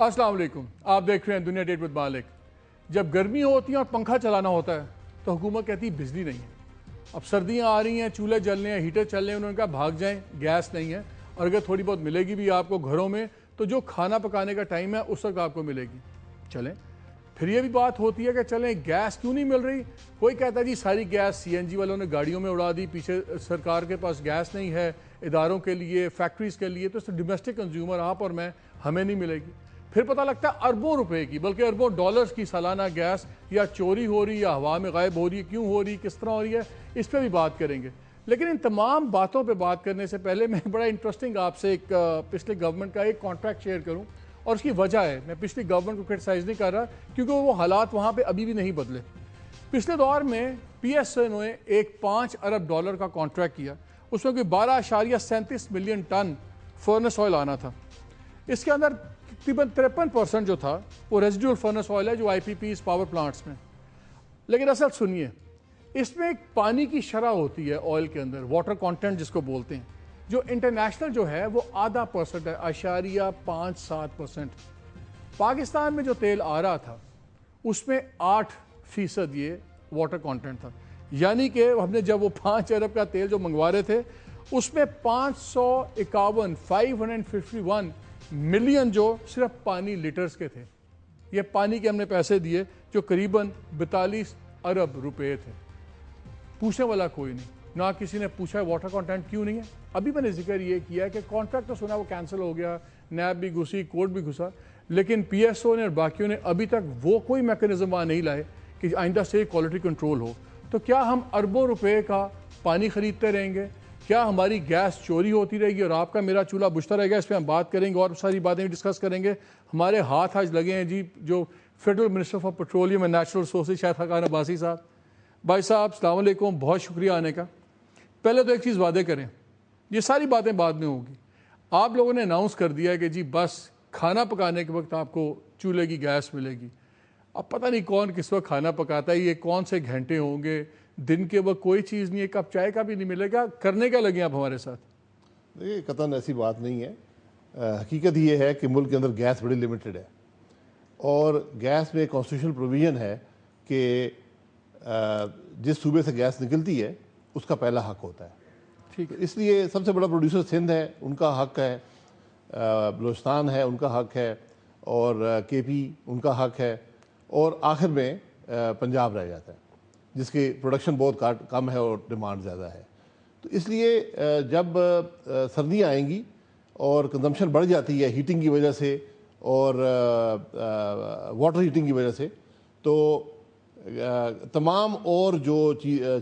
السلام علیکم، آپ دیکھ رہے ہیں دنیا ڈیٹ ود مالک۔ جب گرمی ہوتی ہے اور پنکھا چلانا ہوتا ہے تو حکومت کہتی ہے بجلی نہیں ہے۔ اب سردیاں آ رہی ہیں، چولہے جل رہے ہیں، ہیٹر چل رہے ہیں، انہوں نے کہا بھاگ جائیں، گیس نہیں ہے، اور اگر تھوڑی بہت ملے گی بھی آپ کو گھروں میں تو جو کھانا پکانے کا ٹائم ہے اس وقت آپ کو ملے گی۔ چلیں پھر یہ بھی بات ہوتی ہے کہ چلیں گیس کیوں نہیں مل رہی؟ کوئی کہتا ہے جی ساری گیس سی این جی والوں نے گاڑیوں میں اڑا دی، پیچھے سرکار کے پاس گیس نہیں ہے اداروں کے لیے، فیکٹریز کے لیے، تو اس ڈومیسٹک کنزیومر آپ اور میں ہمیں نہیں ملے گی۔ پھر پتہ لگتا ہے اربوں روپے کی بلکہ اربوں ڈالرز کی سالانہ گیس یا چوری ہو رہی یا ہوا میں غائب ہو رہی ہے، کیوں ہو رہی ہے، کس طرح ہو رہی ہے، اس پہ بھی بات کریں گے۔ لیکن ان تمام باتوں پہ بات کرنے سے پہلے میں بڑا انٹرسٹنگ آپ سے ایک پچھلے گورنمنٹ کا ایک کانٹریکٹ شیئر کروں، اور اس کی وجہ ہے، میں پچھلی گورنمنٹ کو کرٹیسائز نہیں کر رہا کیونکہ وہ حالات وہاں پہ ابھی بھی نہیں بدلے۔ پچھلے دور میں پی ایس اے نے ایک $5 ارب کا کانٹریکٹ کیا، اس میں کوئی 12.37 ملین ٹن فرنس آئل آنا تھا۔ اس کے اندر تقریباً 53% جو تھا وہ ریزیڈول فرنس آئل ہے جو آئی پی پیز پاور پلانٹس میں۔ لیکن اصل سنیے، اس میں ایک پانی کی شرح ہوتی ہے آئل کے اندر، واٹر کانٹینٹ جس کو بولتے ہیں، جو انٹرنیشنل جو ہے وہ 0.5% ہے، 0.57%۔ پاکستان میں جو تیل آ رہا تھا اس میں 8% یہ واٹر کانٹینٹ تھا، یعنی کہ ہم نے جب وہ 5 ارب کا تیل جو منگوا رہے تھے اس میں 551 ملین جو صرف پانی لیٹرز کے تھے۔ یہ پانی کے ہم نے پیسے دیے جو قریباً 42 ارب روپے تھے۔ پوچھنے والا کوئی نہیں، نہ کسی نے پوچھا ہے واٹر کانٹینٹ کیوں نہیں ہے۔ ابھی میں نے ذکر یہ کیا ہے کہ کانٹریکٹ تو سنا وہ کینسل ہو گیا، نیب بھی گھسی، کورٹ بھی گھسا، لیکن پی ایس او نے اور باقیوں نے ابھی تک وہ کوئی میکانزم وہاں نہیں لائے کہ آئندہ سے کوالٹی کنٹرول ہو۔ تو کیا ہم اربوں روپے کا پانی خریدتے رہیں گے؟ کیا ہماری گیس چوری ہوتی رہے گی اور آپ کا میرا چولہا بجھتا رہے گا؟ اس پہ ہم بات کریں گے اور ساری باتیں ڈسکس کریں گے۔ ہمارے ہاتھ آج لگے ہیں جی جو federal minister for petroleum and natural resources Shahid Khaqan Abbasi صاحب۔ بھائی صاحب السلام علیکم، بہت شکریہ آنے کا۔ پہلے تو ایک چیز وعدے کریں، یہ ساری باتیں بعد میں ہوگی۔ آپ لوگوں نے اناؤنس کر دیا ہے کہ جی بس کھانا پکانے کے وقت آپ کو چولہے کی گیس ملے گی۔ اب پتہ نہیں کون کس وقت کھانا پکاتا ہے، یہ کون سے گھنٹے ہوں گے، دن کے وقت کوئی چیز نہیں ہے، کپ چائے کا بھی نہیں ملے گا۔ کرنے کیا لگے آپ ہمارے ساتھ؟ دیکھیے قطعاً ایسی بات نہیں ہے۔ حقیقت یہ ہے کہ ملک کے اندر گیس بڑی لمیٹڈ ہے، اور گیس میں کانسٹیٹیوشنل پروویژن ہے کہ جس صوبے سے گیس نکلتی ہے اس کا پہلا حق ہوتا ہے۔ ٹھیک ہے، اس لیے سب سے بڑا پروڈیوسر سندھ ہے، ان کا حق ہے، بلوچستان ہے ان کا حق ہے، اور کے پی ان کا حق ہے، اور آخر میں پنجاب رہ جاتا ہے جس کی پروڈکشن بہت کم ہے اور ڈیمانڈ زیادہ ہے۔ تو اس لیے جب سردیاں آئیں گی اور کنزمپشن بڑھ جاتی ہے ہیٹنگ کی وجہ سے اور واٹر ہیٹنگ کی وجہ سے، تو تمام اور جو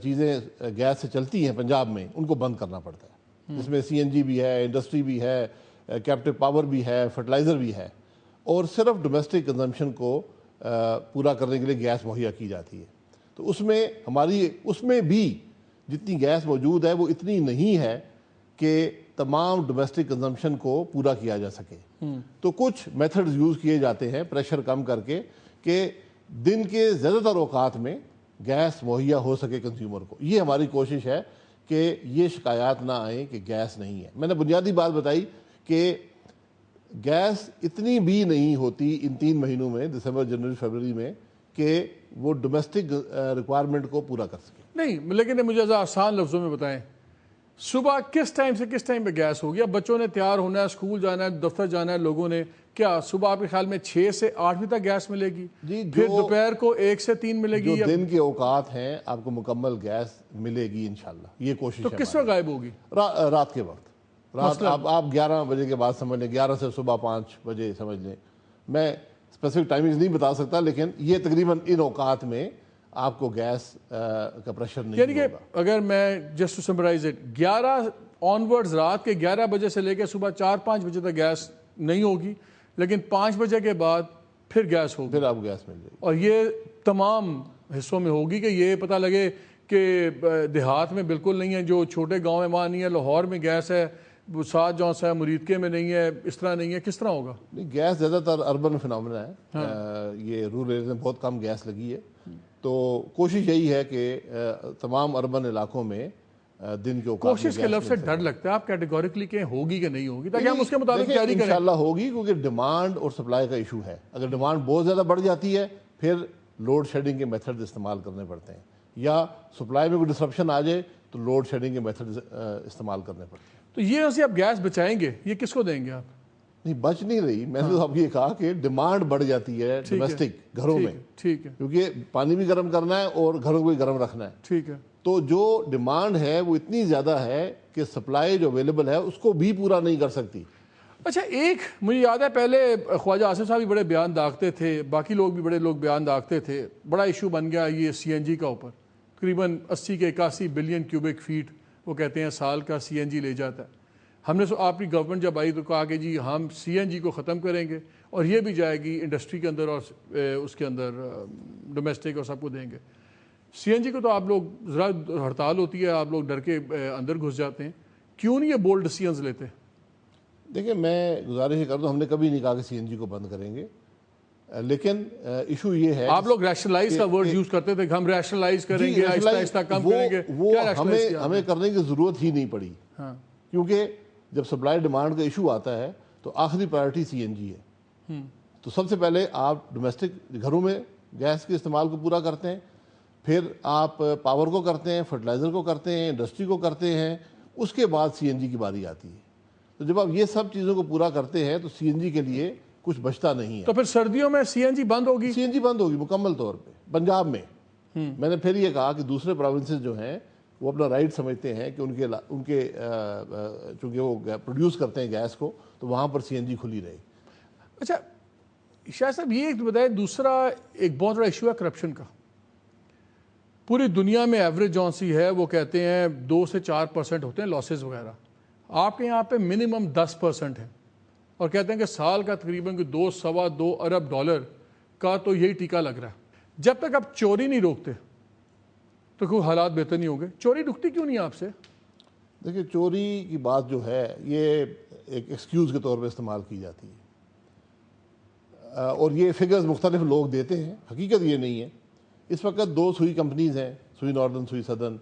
چیزیں گیس سے چلتی ہیں پنجاب میں ان کو بند کرنا پڑتا ہے، جس میں سی این جی بھی ہے، انڈسٹری بھی ہے، کیپٹیو پاور بھی ہے، فرٹیلائزر بھی ہے، اور صرف ڈومیسٹک کنزمپشن کو پورا کرنے کے لیے گیس مہیا کی جاتی ہے۔ تو اس میں بھی جتنی گیس موجود ہے وہ اتنی نہیں ہے کہ تمام ڈومیسٹک کنزمپشن کو پورا کیا جا سکے۔ تو کچھ میتھڈز یوز کیے جاتے ہیں پریشر کم کر کے کہ دن کے زیادہ تر اوقات میں گیس مہیا ہو سکے کنزیومر کو۔ یہ ہماری کوشش ہے کہ یہ شکایات نہ آئیں کہ گیس نہیں ہے۔ میں نے بنیادی بات بتائی کہ گیس اتنی بھی نہیں ہوتی ان 3 مہینوں میں، دسمبر، جنوری، فروری میں، کہ وہ ڈومیسٹک ریکوائرمنٹ کو پورا کر سکے۔ نہیں لیکن مجھے ذرا آسان لفظوں میں بتائیں، صبح کس ٹائم سے کس ٹائم پہ گیس ہوگی؟ اب بچوں نے تیار ہونا ہے، اسکول جانا ہے، دفتر جانا ہے، لوگوں نے، کیا صبح آپ کے خیال میں 6 سے 8 بجے تک گیس ملے گی؟ جی، پھر دوپہر کو 1 سے 3 ملے گی؟ جو دن کے اوقات ہیں آپ کو مکمل گیس ملے گی انشاءاللہ، یہ کوشش ہے۔ تو کس وقت غائب ہوگی؟ رات کے وقت، رات آپ 11 بجے کے بعد سمجھ لیں، 11 سے صبح 5 بجے سمجھ لیں۔ میں اسپیسیفک ٹائمنگز نہیں بتا سکتا، لیکن یہ تقریباً ان اوقات میں آپ کو گیس کا پریشر نہیں ہوگا۔ یعنی کہ اگر میں just to summarize it, 11 onwards, رات کے 11 بجے سے لے کے صبح 4-5 بجے تک گیس نہیں ہوگی، لیکن 5 بجے کے بعد پھر گیس ہوگی، پھر آپ گیس مل جائے گی۔ اور یہ تمام حصوں میں ہوگی کہ یہ پتہ لگے کہ دیہات میں بالکل نہیں ہے، جو چھوٹے گاؤں میں وہاں نہیں ہے، لاہور میں گیس ہے، ساتھ جون سا ہے، مریدکے میں نہیں ہے، اس طرح نہیں ہے، کس طرح ہوگا؟ نہیں، گیس زیادہ تر اربن فنامنا ہے، یہ رورل ایریاز میں بہت کم گیس لگی ہے۔ تو کوشش یہی ہے کہ تمام اربن علاقوں میں دن کے اوقات کوشش کے لفظ سے ڈر لگتا ہے، آپ کیٹیگوریکلی کہیں ہوگی کہ نہیں ہوگی تاکہ ہم اس کے مطابق تیاری کریں؟ انشاءاللہ ہوگی، کیونکہ ڈیمانڈ اور سپلائی کا ایشو ہے. اگر ڈیمانڈ بہت زیادہ بڑھ جاتی ہے پھر لوڈ شیڈنگ کے میتھڈ استعمال کرنے پڑتے ہیں، یا سپلائی میں کوئی ڈسرپشن آ جائے تو لوڈ شیڈنگ کے میتھڈ استعمال کرنے پڑتے ہیں. تو یہ ویسے آپ گیس بچائیں گے، یہ کس کو دیں گے آپ؟ نہیں بچ نہیں رہی، میں نے تو اب یہ کہا کہ ڈیمانڈ بڑھ جاتی ہے ڈومیسٹک گھروں میں، ٹھیک ہے، کیونکہ پانی بھی گرم کرنا ہے اور گھروں کو بھی گرم رکھنا ہے. ٹھیک ہے. تو جو ڈیمانڈ ہے وہ اتنی زیادہ ہے کہ سپلائی جو اویلیبل ہے اس کو بھی پورا نہیں کر سکتی. اچھا، ایک مجھے یاد ہے پہلے خواجہ آصف صاحب بھی بڑے بیان داغتے تھے، باقی لوگ بھی بڑے بیان داغتے تھے، بڑا ایشو بن گیا یہ سی این جی کا اوپر. تقریباً 80 کے 81 بلین کیوبک فیٹ وہ کہتے ہیں سال کا سی این جی لے جاتا ہے. ہم نے آپ کی گورنمنٹ جب آئی تو کہا کہ جی ہم سی این جی کو ختم کریں گے اور یہ بھی جائے گی انڈسٹری کے اندر اور اس کے اندر ڈومیسٹک اور سب کو دیں گے. سی این جی کو تو آپ لوگ ذرا ہڑتال ہوتی ہے، آپ لوگ ڈر کے اندر گھس جاتے ہیں، کیوں نہیں یہ بولڈ ڈیسیژنز لیتے؟ دیکھیں میں گزارش کر دوں، ہم نے کبھی نہیں کہا کہ سی این جی کو بند کریں گے، لیکن ایشو یہ ہے آپ لوگ ریشنلائز کا ورڈ یوز کرتے تھے کہ ہم ریشنلائز کریں گے، آہستہ آہستہ کم کریں گے. وہ ہمیں کرنے کی ضرورت ہی نہیں پڑی، کیونکہ جب سپلائی ڈیمانڈ کا ایشو آتا ہے تو آخری پرائرٹی سی این جی ہے. تو سب سے پہلے آپ ڈومیسٹک گھروں میں گیس کے استعمال کو پورا کرتے ہیں، پھر آپ پاور کو کرتے ہیں، فرٹیلائزر کو کرتے ہیں، انڈسٹری کو کرتے ہیں، اس کے بعد سی این جی کی باری آتی ہے. تو جب آپ یہ سب چیزوں کو پورا کرتے ہیں تو سی این جی کے لیے کچھ بچتا نہیں ہے. تو پھر سردیوں میں سی این جی بند ہوگی؟ سی این جی بند ہوگی مکمل طور پہ پنجاب میں. میں نے پھر یہ کہا کہ دوسرے پروونسز جو ہیں وہ اپنا رائٹ سمجھتے ہیں کہ ان کے چونکہ وہ پروڈیوس کرتے ہیں گیس کو، تو وہاں پر سی این جی کھلی رہے. اچھا شاہ صاحب، یہ ایک بتائیں، دوسرا ایک بہت بڑا ایشو ہے کرپشن کا. پوری دنیا میں ایوریج جون سی ہے وہ کہتے ہیں 2 سے 4% ہوتے ہیں لاسز وغیرہ. آپ کے یہاں پہ منیمم 10% ہے اور کہتے ہیں کہ سال کا تقریباً 2.25 ارب ڈالر کا تو یہی ٹیکہ لگ رہا ہے. جب تک آپ چوری نہیں روکتے تو کوئی حالات بہتر نہیں ہوں گے. چوری رکتی کیوں نہیں آپ سے؟ دیکھیں چوری کی بات جو ہے یہ ایک ایکسکیوز کے طور پہ استعمال کی جاتی ہے، اور یہ فگرز مختلف لوگ دیتے ہیں، حقیقت یہ نہیں ہے. اس وقت 2 سوئی کمپنیز ہیں، سوئی ناردرن، سوئی سدرن،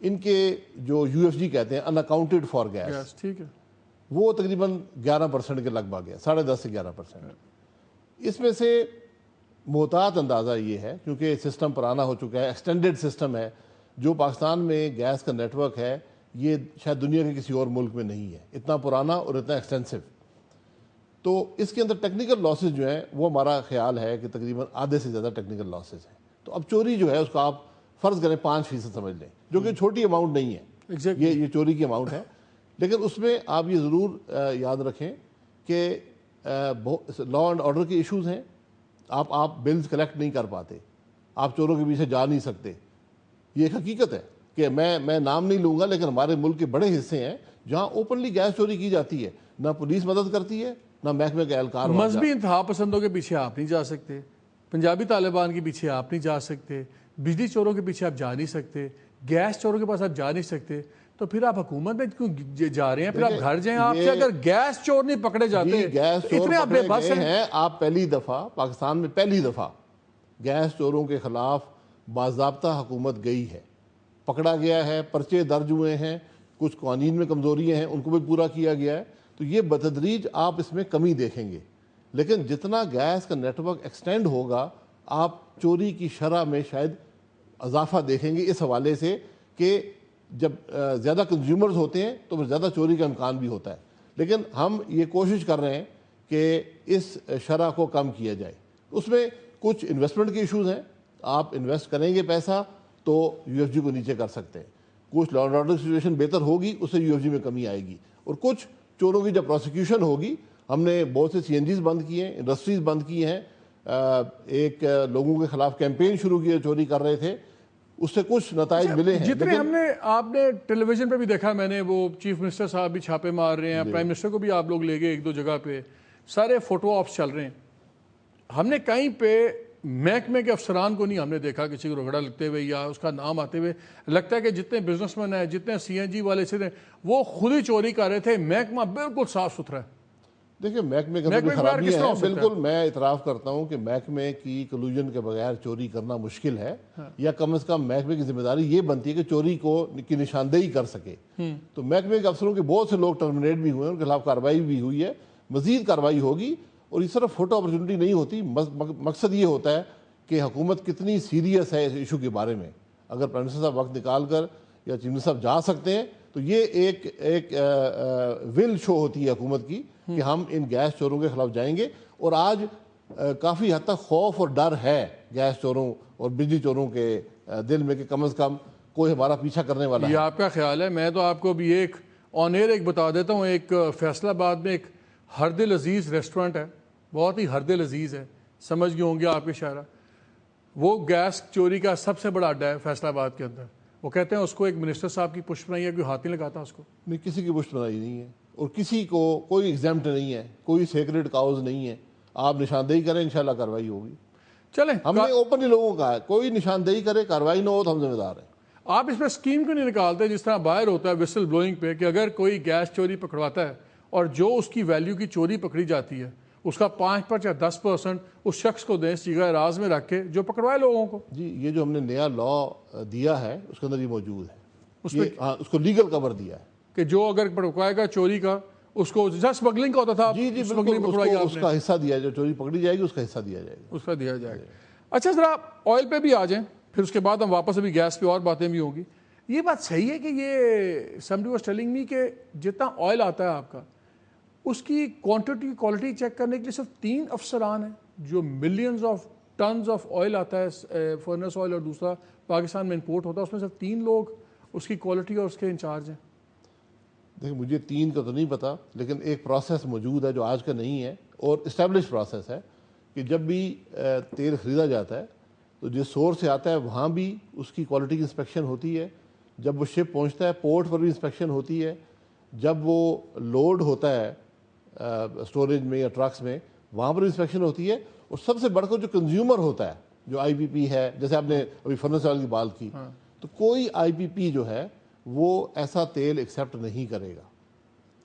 ان کے جو یو ایف جی کہتے ہیں ان اکاؤنٹڈ فار گیس، ٹھیک ہے، وہ تقریباً 11% کے لگ بھگ ہے، 10.5 سے 11%. اس میں سے محتاط اندازہ یہ ہے، کیونکہ سسٹم پرانا ہو چکا ہے، ایکسٹینڈڈ سسٹم ہے، جو پاکستان میں گیس کا نیٹ ورک ہے یہ شاید دنیا کے کسی اور ملک میں نہیں ہے، اتنا پرانا اور اتنا ایکسٹینسو. تو اس کے اندر ٹیکنیکل لاسز جو ہیں وہ ہمارا خیال ہے کہ تقریباً آدھے سے زیادہ ٹیکنیکل لاسز ہیں. تو اب چوری جو ہے اس کو آپ فرض کریں 5% سمجھ لیں، جو کہ چھوٹی اماؤنٹ نہیں ہے، یہ چوری کی اماؤنٹ ہے. لیکن اس میں آپ یہ ضرور یاد رکھیں کہ لا اینڈ آرڈر کے ایشوز ہیں. آپ بلز کلیکٹ نہیں کر پاتے، آپ چوروں کے پیچھے جا نہیں سکتے. یہ ایک حقیقت ہے کہ میں نام نہیں لوں گا، لیکن ہمارے ملک کے بڑے حصے ہیں جہاں اوپنلی گیس چوری کی جاتی ہے، نہ پولیس مدد کرتی ہے نہ محکمے کے اہلکار. مذہبی انتہا پسندوں کے پیچھے آپ نہیں جا سکتے، پنجابی طالبان کے پیچھے آپ نہیں جا سکتے، بجلی چوروں کے پیچھے آپ جا نہیں سکتے، گیس چوروں کے پاس آپ جا نہیں سکتے. تو پھر آپ حکومت میں کیوں جا رہے ہیں؟ پھر آپ گھر جائیں. آپ سے اگر گیس چور نہیں پکڑے جاتے، گیس چور اتنے آپ بے بس ہیں. آپ پہلی دفعہ پاکستان میں پہلی دفعہ گیس چوروں کے خلاف باضابطہ حکومت گئی ہے، پکڑا گیا ہے، پرچے درج ہوئے ہیں، کچھ قوانین میں کمزوریاں ہیں ان کو بھی پورا کیا گیا ہے. تو یہ بتدریج آپ اس میں کمی دیکھیں گے، لیکن جتنا گیس کا نیٹ ورک ایکسٹینڈ ہوگا آپ چوری کی شرح میں شاید اضافہ دیکھیں گے، اس حوالے سے کہ جب زیادہ کنزیومرز ہوتے ہیں تو زیادہ چوری کا امکان بھی ہوتا ہے. لیکن ہم یہ کوشش کر رہے ہیں کہ اس شرح کو کم کیا جائے. اس میں کچھ انویسٹمنٹ کے ایشوز ہیں، آپ انویسٹ کریں گے پیسہ تو یو ایف جی کو نیچے کر سکتے ہیں. کچھ لا اینڈ آرڈر سچویشن بہتر ہوگی، اس سے یو ایف جی میں کمی آئے گی. اور کچھ چوروں کی جب پروسیکیوشن ہوگی، ہم نے بہت سے سی این جیز بند کیے ہیں، انڈسٹریز بند کی ہیں، ایک لوگوں کے خلاف کیمپین شروع کی ہے، چوری کر رہے تھے، اس سے کچھ نتائج ملے ہیں. جتنے آپ نے ٹیلی ویژن پہ بھی دیکھا، میں نے وہ چیف منسٹر صاحب بھی چھاپے مار رہے ہیں، پرائم منسٹر کو بھی آپ لوگ لے گئے 1-2 جگہ پہ، سارے فوٹو آپس چل رہے ہیں. ہم نے کہیں پہ محکمے کے افسران کو نہیں ہم نے دیکھا کسی کو رگڑا لگتے ہوئے یا اس کا نام آتے ہوئے. لگتا ہے کہ جتنے بزنس مین ہیں، جتنے سی این جی والے سے وہ خود ہی چوری کر رہے تھے. محکمہ بالکل صاف ستھرا ہے. دیکھیں محکمے کے اندر خرابیاں ہیں، بالکل میں اعتراف کرتا ہوں کہ محکمے کی کلوژن کے بغیر چوری کرنا مشکل ہے، یا کم از کم محکمے کی ذمہ داری یہ بنتی ہے کہ چوری کی نشاندہی کر سکے. تو محکمے کے افسروں کے بہت سے لوگ ٹرمینیٹ بھی ہوئے ہیں، ان کے خلاف کارروائی بھی ہوئی ہے، مزید کارروائی ہوگی. اور اس طرح فوٹو اپرچونٹی نہیں ہوتی. مقصد یہ ہوتا ہے کہ حکومت کتنی سیریس ہے اس ایشو کے بارے میں. اگر پرائم منسٹر صاحب وقت نکال کر یا چیف منسٹر صاحب جا سکتے ہیں تو یہ ایک ول شو ہوتی ہے حکومت کی کہ ہم ان گیس چوروں کے خلاف جائیں گے. اور آج کافی حد تک خوف اور ڈر ہے گیس چوروں اور بجلی چوروں کے دل میں کہ کم از کم کوئی ہمارا پیچھا کرنے والا ہے. یہ آپ کا خیال ہے. میں تو آپ کو بھی ایک آن ایئر ایک بتا دیتا ہوں. ایک فیصل آباد میں ایک ہردل عزیز ریسٹورنٹ ہے، بہت ہی ہردل عزیز ہے، سمجھ گئے ہوں گے آپ کے اشارہ. وہ گیس چوری کا سب سے بڑا اڈا ہے فیصل آباد کے اندر. وہ کہتے ہیں اس کو ایک منسٹر صاحب کی پشت بنائی ہے، کوئی ہاتھ نہیں لگاتا اس کو. نہیں، کسی کی پشت بنائی نہیں ہے اور کسی کو کوئی ایگزامپٹ نہیں ہے، کوئی سیکریٹ کاؤز نہیں ہے. آپ نشاندہی کریں، انشاءاللہ کارروائی ہوگی. چلیں ہم نے اوپنلی لوگوں کا ہے، کوئی نشاندہی کرے، کارروائی نہ ہو تو ہم ذمہ دار ہیں. آپ اس پہ اسکیم کیوں نہیں نکالتے جس طرح باہر ہوتا ہے وسل بلوئنگ پہ، کہ اگر کوئی گیس چوری پکڑواتا ہے اور جو اس کی ویلیو کی چوری پکڑی جاتی ہے اس کا 5% یا 10% اس شخص کو دیں سیگا راز میں رکھ کے، جو پکڑوائے لوگوں کو. جی، یہ جو ہم نے نیا لا دیا ہے اس کے اندر یہ موجود ہے. اس کو لیگل کور دیا ہے کہ جو اگر پکڑوائے گا چوری کا، اس کو جیسا اسمگلنگ کا ہوتا تھا. جی بالکل، اس کا حصہ دیا جائے. جو چوری پکڑی جائے گی اس کا حصہ دیا جائے گا، اس کا دیا جائے گا. اچھا، ذرا آئل پہ بھی آ جائیں، پھر اس کے بعد ہم واپس ابھی گیس پہ اور باتیں بھی ہوں گی. یہ بات صحیح ہے کہ یہ somebody was telling me کہ جتنا آئل آتا ہے آپ کا، اس کی کوانٹٹی کوالٹی چیک کرنے کے لیے صرف 3 افسران ہیں، جو millions of tons of oil آتا ہے فرنس آئل اور دوسرا پاکستان میں امپورٹ ہوتا ہے، اس میں صرف 3 لوگ اس کی کوالٹی اور اس کے انچارج ہیں. دیکھیں مجھے 3 کا تو نہیں پتا، لیکن ایک پروسیس موجود ہے جو آج کا نہیں ہے اور اسٹیبلش پروسیس ہے کہ جب بھی تیل خریدا جاتا ہے تو جس سورس سے آتا ہے وہاں بھی اس کی کوالٹی کی انسپیکشن ہوتی ہے. جب وہ شپ پہنچتا ہے پورٹ پر بھی انسپیکشن ہوتی ہے. جب وہ لوڈ ہوتا ہے اسٹوریج میں یا ٹرکس میں وہاں پر انسپیکشن ہوتی ہے. اور سب سے بڑھ کر جو کنزیومر ہوتا ہے، جو آئی پی پی ہے، جیسے آپ نے ابھی فرنس آئل کی بات کی، تو کوئی آئی پی پی جو ہے وہ ایسا تیل ایکسیپٹ نہیں کرے گا.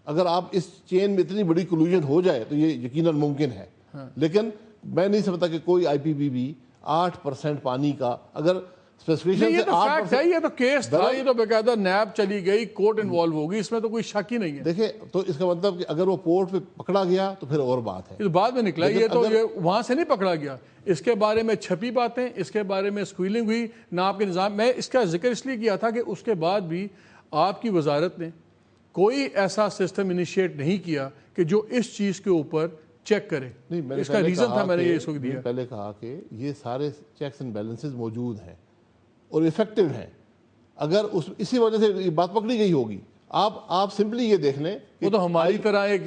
اگر آپ اس چین میں اتنی بڑی کلوژن ہو جائے تو یہ یقیناً ممکن ہے. لیکن میں نہیں سمجھتا کہ کوئی آئی پی پی بھی 8% پانی کا اگر اسپیسیفکیشن یہ تو فیکٹ ہے، یہ تو کیس تھا، یہ تو باقاعدہ نیب چلی گئی، کورٹ انوالو ہوگی، اس میں تو کوئی شک ہی نہیں ہے. دیکھیں تو اس کا مطلب کہ اگر وہ پورٹ پہ پکڑا گیا تو پھر اور بات ہے. یہ تو بعد میں نکلا، یہ تو یہ وہاں سے نہیں پکڑا گیا. اس کے بارے میں چھپی باتیں، اس کے بارے میں اسکویلنگ ہوئی نہ آپ کے نظام. میں اس کا ذکر اس لیے کیا تھا کہ اس کے بعد بھی آپ کی وزارت نے کوئی ایسا سسٹم انیشیٹ نہیں کیا کہ جو اس چیز کے اوپر چیک کرے. اس کا ریزن تھا میں نے یہ اس کو دیا. پہلے کہا کہ یہ سارے چیکس اینڈ بیلنسز موجود ہیں اور افیکٹو ہیں. اگر اسی وجہ سے یہ بات پکڑی گئی ہوگی. آپ سمپلی یہ دیکھ لیں، وہ تو ہماری طرح ایک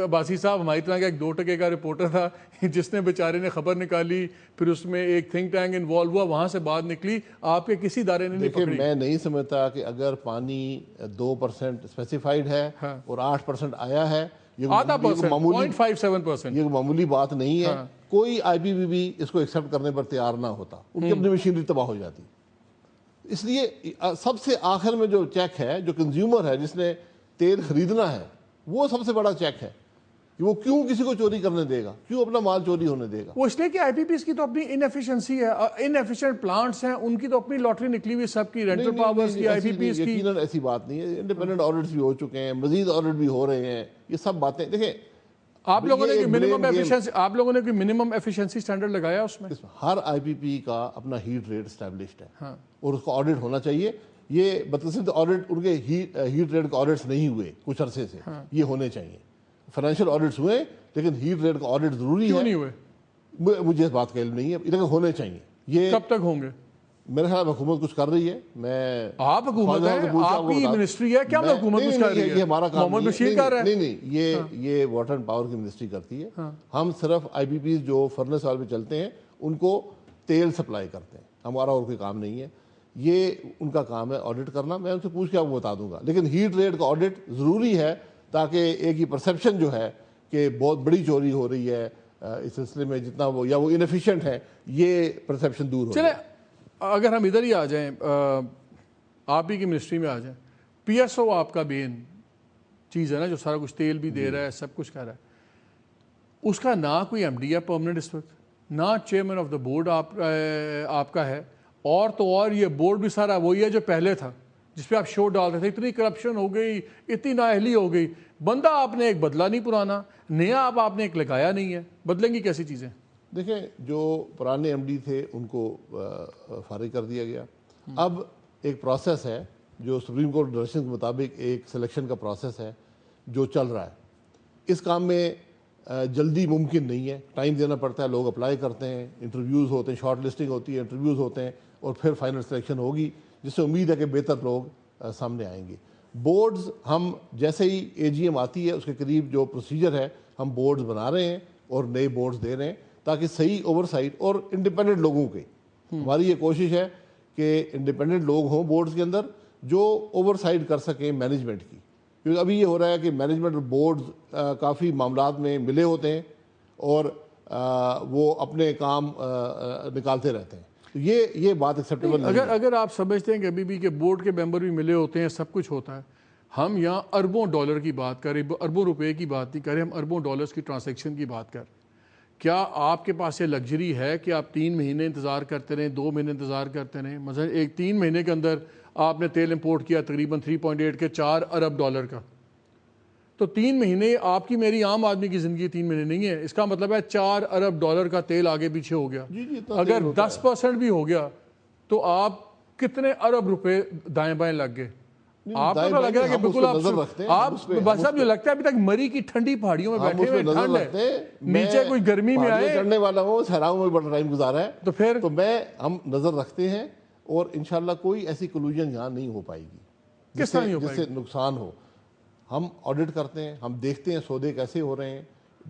عباسی صاحب ہماری طرح کا ایک 2% کا رپورٹر تھا جس نے بیچارے نے خبر نکالی، پھر اس میں ایک تھنک ٹینک انوالو ہوا، وہاں سے بات نکلی. آپ کے کسی ادارے نے نہیں پکڑی. میں نہیں سمجھتا کہ اگر پانی 2% اسپیسیفائڈ ہے اور 8% آیا ہے، آدھا پرسنٹ 0.57%، یہ معمولی بات نہیں ہے. کوئی آئی پی بھی اس کو ایکسیپٹ کرنے پر تیار نہ ہوتا، ان کی اپنی مشینری تباہ ہو جاتی. اس لیے سب سے آخر میں جو چیک ہے، جو کنزیومر ہے جس نے تیل خریدنا ہے، وہ سب سے بڑا چیک ہے کہ وہ کیوں کسی کو چوری کرنے دے گا، کیوں اپنا مال چوری ہونے دے گا. وہ اس لیے کہ آئی پی پیز کی تو اپنی انیفیشنسی ہے، انیفیشینٹ پلانٹس ہیں، ان کی تو اپنی لاٹری نکلی ہوئی سب کی، رینٹل پاورز کی، آئی پی پیز کی. یقیناً ایسی بات نہیں ہے. انڈیپینڈنٹ آڈٹس بھی ہو چکے ہیں، مزید آڈٹ بھی ہو رہے ہیں. یہ سب باتیں دیکھیں، آپ لوگوں نے کوئی منیمم ایفیشنسی سٹینڈرڈ لگایا اس میں؟ ہر آئی پی پی کا اپنا ہیٹ ریٹ اسٹیبلشڈ ہے اور اس کو آڈٹ ہونا چاہیے. یہ بدقسمت آڈٹ ان کے ہیٹ ریٹ کے آڈٹس نہیں ہوئے کچھ عرصے سے، یہ ہونے چاہیے. فائنینشیل آڈٹس ہوئے لیکن ہیٹ ریٹ کا آڈٹ ضروری ہے. کیوں نہیں ہوئے؟ مجھے اس بات کا علم نہیں ہے، لیکن ہونے چاہیے. یہ کب تک ہوں گے؟ میرے خیال حکومت کچھ کر رہی ہے. آپ حکومت ہے، آپ کی منسٹری ہے، کیا حکومت کچھ کر رہی ہے؟ یہ ہمارا کام محمد بشیر کر رہا ہے. نہیں، یہ واٹر اینڈ پاور کی منسٹری کرتی ہے. ہم صرف آئی پی پیز جو فرنس آئل پہ چلتے ہیں ان کو تیل سپلائی کرتے ہیں، ہمارا اور کوئی کام نہیں ہے. یہ ان کا کام ہے آڈٹ کرنا. میں ان سے پوچھ کے آپ کو بتا دوں گا. لیکن ہیٹ ریٹ کا آڈٹ ضروری ہے تاکہ ایک ہی پرسیپشن جو ہے کہ بہت بڑی چوری ہو رہی ہے اس سلسلے میں، جتنا وہ یا وہ انیفیشینٹ ہے، یہ پرسیپشن دور ہو جائے. اگر ہم ادھر ہی آ جائیں، آپ ہی کی منسٹری میں آ جائیں، پی ایس او آپ کا مین چیز ہے نا، جو سارا کچھ تیل بھی دے رہا ہے، سب کچھ کر رہا ہے. اس کا نہ کوئی ایم ڈی ہے پرماننٹ اس وقت, نہ چیئرمین آف دا بورڈ آپ کا ہے, اور تو اور یہ بورڈ بھی سارا وہی ہے جو پہلے تھا, جس پہ آپ شو ڈالتے تھے. اتنی کرپشن ہو گئی, اتنی نااہلی ہو گئی, بندہ آپ نے ایک بدلا نہیں پرانا, نیا آپ نے ایک لگایا نہیں ہے, بدلیں گی کیسی چیزیں؟ دیکھیں, جو پرانے ایم ڈی تھے ان کو فارغ کر دیا گیا. اب ایک پروسیس ہے جو سپریم کورٹ ڈائریکشن کے مطابق ایک سلیکشن کا پروسیس ہے جو چل رہا ہے. اس کام میں جلدی ممکن نہیں ہے, ٹائم دینا پڑتا ہے, لوگ اپلائی کرتے ہیں, انٹرویوز ہوتے ہیں, شارٹ لسٹنگ ہوتی ہے, انٹرویوز ہوتے ہیں, اور پھر فائنل سلیکشن ہوگی, جس سے امید ہے کہ بہتر لوگ سامنے آئیں گے. بورڈز ہم جیسے ہی اے جی ایم آتی ہے اس کے قریب جو پروسیجر ہے ہم بورڈز بنا رہے ہیں اور نئے بورڈز دے رہے ہیں تاکہ صحیح اوور سائٹ اور انڈیپینڈنٹ لوگوں کے, ہماری یہ کوشش ہے کہ انڈیپینڈنٹ لوگ ہوں بورڈز کے اندر جو اوور سائٹ کر سکیں مینجمنٹ کی. کیونکہ ابھی یہ ہو رہا ہے کہ مینجمنٹ اور بورڈز کافی معاملات میں ملے ہوتے ہیں اور وہ اپنے کام نکالتے رہتے ہیں. تو یہ بات ایکسیپٹیبل نہیں ہے. اگر آپ سمجھتے ہیں کہ ابھی بھی کہ بورڈ کے ممبر بھی ملے ہوتے ہیں, سب کچھ ہوتا ہے, ہم یہاں اربوں ڈالر کی بات کر رہے, اربوں روپے کی بات نہیں کر رہے, ہم اربوں ڈالرز کی ٹرانزیکشن کی بات کر رہے. کیا آپ کے پاس یہ لگژری ہے کہ آپ 3 مہینے انتظار کرتے رہیں, 2 مہینے انتظار کرتے رہیں؟ مثلا 3 مہینے کے اندر آپ نے تیل امپورٹ کیا تقریباً 3.8 کے 4 ارب ڈالر کا, تو 3 مہینے آپ کی میری عام آدمی کی زندگی 3 مہینے نہیں ہے. اس کا مطلب ہے 4 ارب ڈالر کا تیل آگے پیچھے ہو گیا. اگر 10% بھی ہو گیا تو آپ کتنے ارب روپے دائیں بائیں لگ گئے. آپ کو تو لگ رہا ہے کہ بالکل آپ بس اب جو لگتا ہے ابھی تک مری کی ٹھنڈی پہاڑیوں میں بیٹھے ہوئے, ٹھنڈ ہے, نیچے کوئی گرمی میں آئے, چڑھنے والا ہوں, صحراؤں میں بڑا ٹائم گزارا ہے, تو پھر ہم نظر رکھتے ہیں اور انشاءاللہ کوئی ایسی کلوژن یہاں نہیں ہو پائے گی کس طرح نہیں ہو جس سے نقصان ہو. ہم آڈٹ کرتے ہیں, ہم دیکھتے ہیں سودے کیسے ہو رہے ہیں,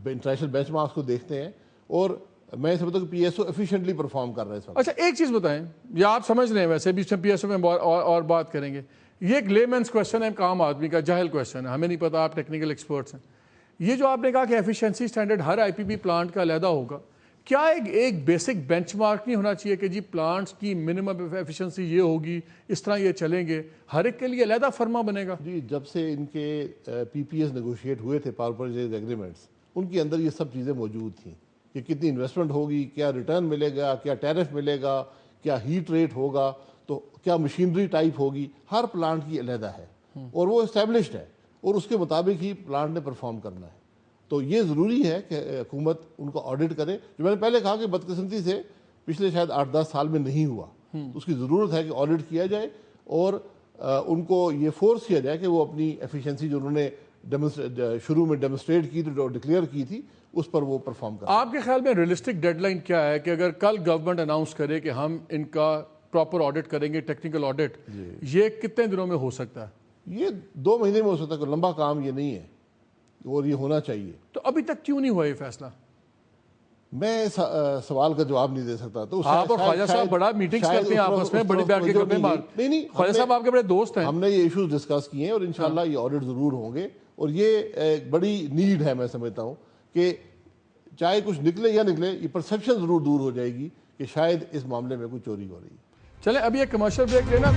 انٹرنیشنل بینچ مارکس کو دیکھتے ہیں, اور میں سمجھتا ہوں کہ P S O efficiently perform کر رہے ہیں. اچھا ایک چیز بتائیں, یہ آپ سمجھ رہے ہیں, ویسے بھی پی ایس او میں اور بات کریں گے, یہ ایک لے مینس کویشچن ہے, ایک عام آدمی کا جاہل کویشچن ہے, ہمیں نہیں پتا, آپ ٹیکنیکل ایکسپرٹس ہیں. یہ جو آپ نے کہا کہ ایفیشنسی سٹینڈرڈ ہر آئی پی پی پلانٹ کا علیحدہ ہوگا, کیا ایک بیسک بینچ مارک نہیں ہونا چاہیے کہ جی پلانٹس کی منیمم ایفیشنسی یہ ہوگی, اس طرح یہ چلیں گے, ہر ایک کے لیے علیحدہ فرما بنے گا؟ جی, جب سے ان کے پی پی ایس نیگوشیٹ ہوئے تھے, پاور پرچیز ایگریمنٹس, ان کے اندر یہ سب چیزیں موجود تھیں کہ کتنی انویسٹمنٹ ہوگی, کیا ریٹرن ملے گا, کیا ٹیرف ملے گا, کیا ہیٹ ریٹ ہوگا, تو کیا مشینری ٹائپ ہوگی, ہر پلانٹ کی علیحدہ ہے اور وہ اسٹیبلشڈ ہے, اور اس کے مطابق ہی پلانٹ نے پرفارم کرنا ہے. تو یہ ضروری ہے کہ حکومت ان کو آڈٹ کرے. جو میں نے پہلے کہا کہ بدقسمتی سے پچھلے شاید 8-10 سال میں نہیں ہوا, تو اس کی ضرورت ہے کہ آڈٹ کیا جائے اور ان کو یہ فورس کیا جائے کہ وہ اپنی ایفیشنسی جو انہوں نے شروع میں ڈیمونسٹریٹ کی تھی, ڈکلیئر کی تھی, اس پر وہ پرفارم کریں. آپ کے خیال میں ریئلسٹک ڈیڈ لائن کیا ہے کہ اگر کل گورنمنٹ اناؤنس کرے کہ ہم ان کا پراپر آڈٹ کریں گے, ٹیکنیکل آڈٹ, یہ کتنے دنوں میں ہو سکتا ہے؟ یہ 2 مہینے میں ہو سکتا ہے, کوئی لمبا کام یہ نہیں ہے اور یہ ہونا چاہیے. تو ابھی تک کیوں نہیں ہوا یہ فیصلہ؟ میں سوال کا جواب نہیں دے سکتا. تو آپ اور خواجہ صاحب بڑا میٹنگز کرتے ہیں آپس میں, بڑی بیٹھ کے کرتے ہیں بات. نہیں, خواجہ صاحب آپ کے بڑے دوست ہیں. ہم نے یہ ایشوز ڈسکس کیے ہیں اور انشاءاللہ یہ آڈٹ ضرور ہوں گے, اور یہ ایک بڑی نیڈ ہے. میں سمجھتا ہوں کہ چاہے کچھ نکلے یا نکلے, یہ پرسیپشن ضرور دور ہو جائے گی کہ شاید اس معاملے میں کوئی چوری ہو رہی ہے. چلیں ابھی ایک کمرشل بریک لینا.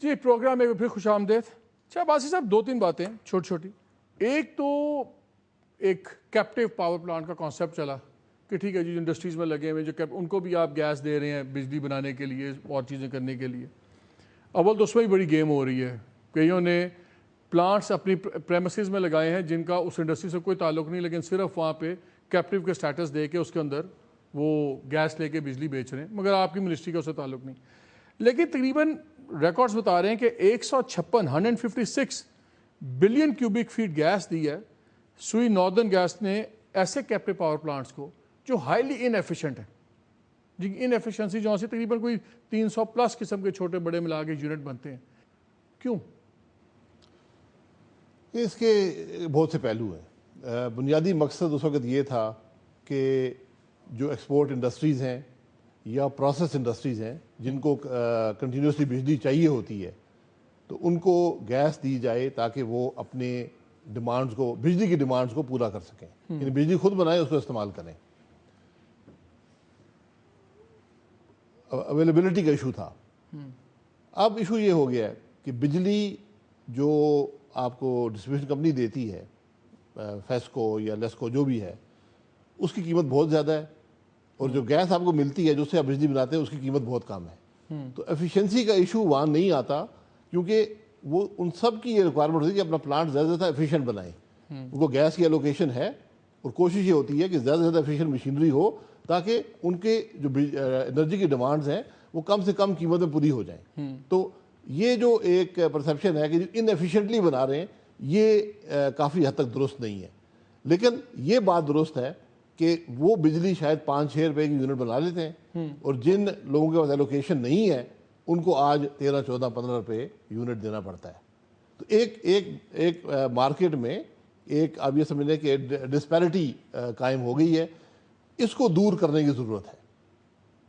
جی پروگرام میں پھر خوش آمدید. اچھا باسی صاحب, 2-3 باتیں چھوٹی چھوٹی. ایک تو ایک کیپٹیو پاور پلانٹ کا کانسیپٹ چلا کہ ٹھیک ہے جی, انڈسٹریز میں لگے ہوئے جو ان کو بھی آپ گیس دے رہے ہیں بجلی بنانے کے لیے اور چیزیں کرنے کے لیے. اول تو اس میں ہی بڑی گیم ہو رہی ہے. کئیوں نے پلانٹس اپنی پریمسز میں لگائے ہیں جن کا اس انڈسٹری سے کوئی تعلق نہیں, لیکن صرف وہاں پہ کیپٹیو کے سٹیٹس دے کے اس کے اندر وہ گیس لے کے بجلی بیچ رہے ہیں, مگر آپ کی منسٹری کا اس سے تعلق نہیں. لیکن تقریباً ریکارڈز بتا رہے ہیں کہ 156 بلین کیوبک فیٹ گیس دی ہے سوئی ناردرن گیس نے ایسے کیپٹیو پاور پلانٹس کو جو ہائیلی ان ایفیشینٹ ہیں, جن کی ان ایفیشنسی جو سے تقریباً کوئی 300+ قسم کے چھوٹے بڑے ملا کے یونٹ بنتے ہیں. کیوں؟ اس کے بہت سے پہلو ہیں. بنیادی مقصد اس وقت یہ تھا کہ جو ایکسپورٹ انڈسٹریز ہیں یا پروسیس انڈسٹریز ہیں جن کو کنٹینیوسلی بجلی چاہیے ہوتی ہے, تو ان کو گیس دی جائے تاکہ وہ اپنے ڈیمانڈز کو, بجلی کی ڈیمانڈز کو پورا کر سکیں, یعنی بجلی خود بنائیں, اس کو استعمال کریں. اویلیبلٹی کا ایشو تھا. اب ایشو یہ ہو گیا ہے کہ بجلی جو آپ کو ڈسٹریبیوشن کمپنی دیتی ہے, فیسکو یا لیسکو جو بھی ہے, اس کی قیمت بہت زیادہ ہے, اور جو گیس آپ کو ملتی ہے, جو سے آپ بجلی بناتے ہیں, اس کی قیمت بہت کم ہے. تو ایفیشنسی کا ایشو وہاں نہیں آتا, کیونکہ وہ ان سب کی یہ ریکوائرمنٹ ہوتی ہے کہ اپنا پلانٹ زیادہ سے زیادہ ایفیشینٹ بنائیں. ان کو گیس کی الوکیشن ہے, اور کوشش یہ ہوتی ہے کہ زیادہ سے زیادہ ایفیشینٹ مشینری ہو, تاکہ ان کے جو انرجی کی ڈیمانڈز ہیں وہ کم سے کم قیمت میں پوری ہو جائیں. تو یہ جو ایک پرسیپشن ہے کہ جو ان ایفیشینٹلی بنا رہے ہیں, یہ کافی حد تک درست نہیں ہے. لیکن یہ بات درست ہے کہ وہ بجلی شاید 5-6 روپے کی یونٹ بنا لیتے ہیں, اور جن لوگوں کے پاس ایلوکیشن نہیں ہے ان کو آج 13, 14, 15 روپے یونٹ دینا پڑتا ہے. تو ایک مارکیٹ میں ایک آپ یہ سمجھ لیں کہ ڈسپیرٹی قائم ہو گئی ہے. اس کو دور کرنے کی ضرورت ہے.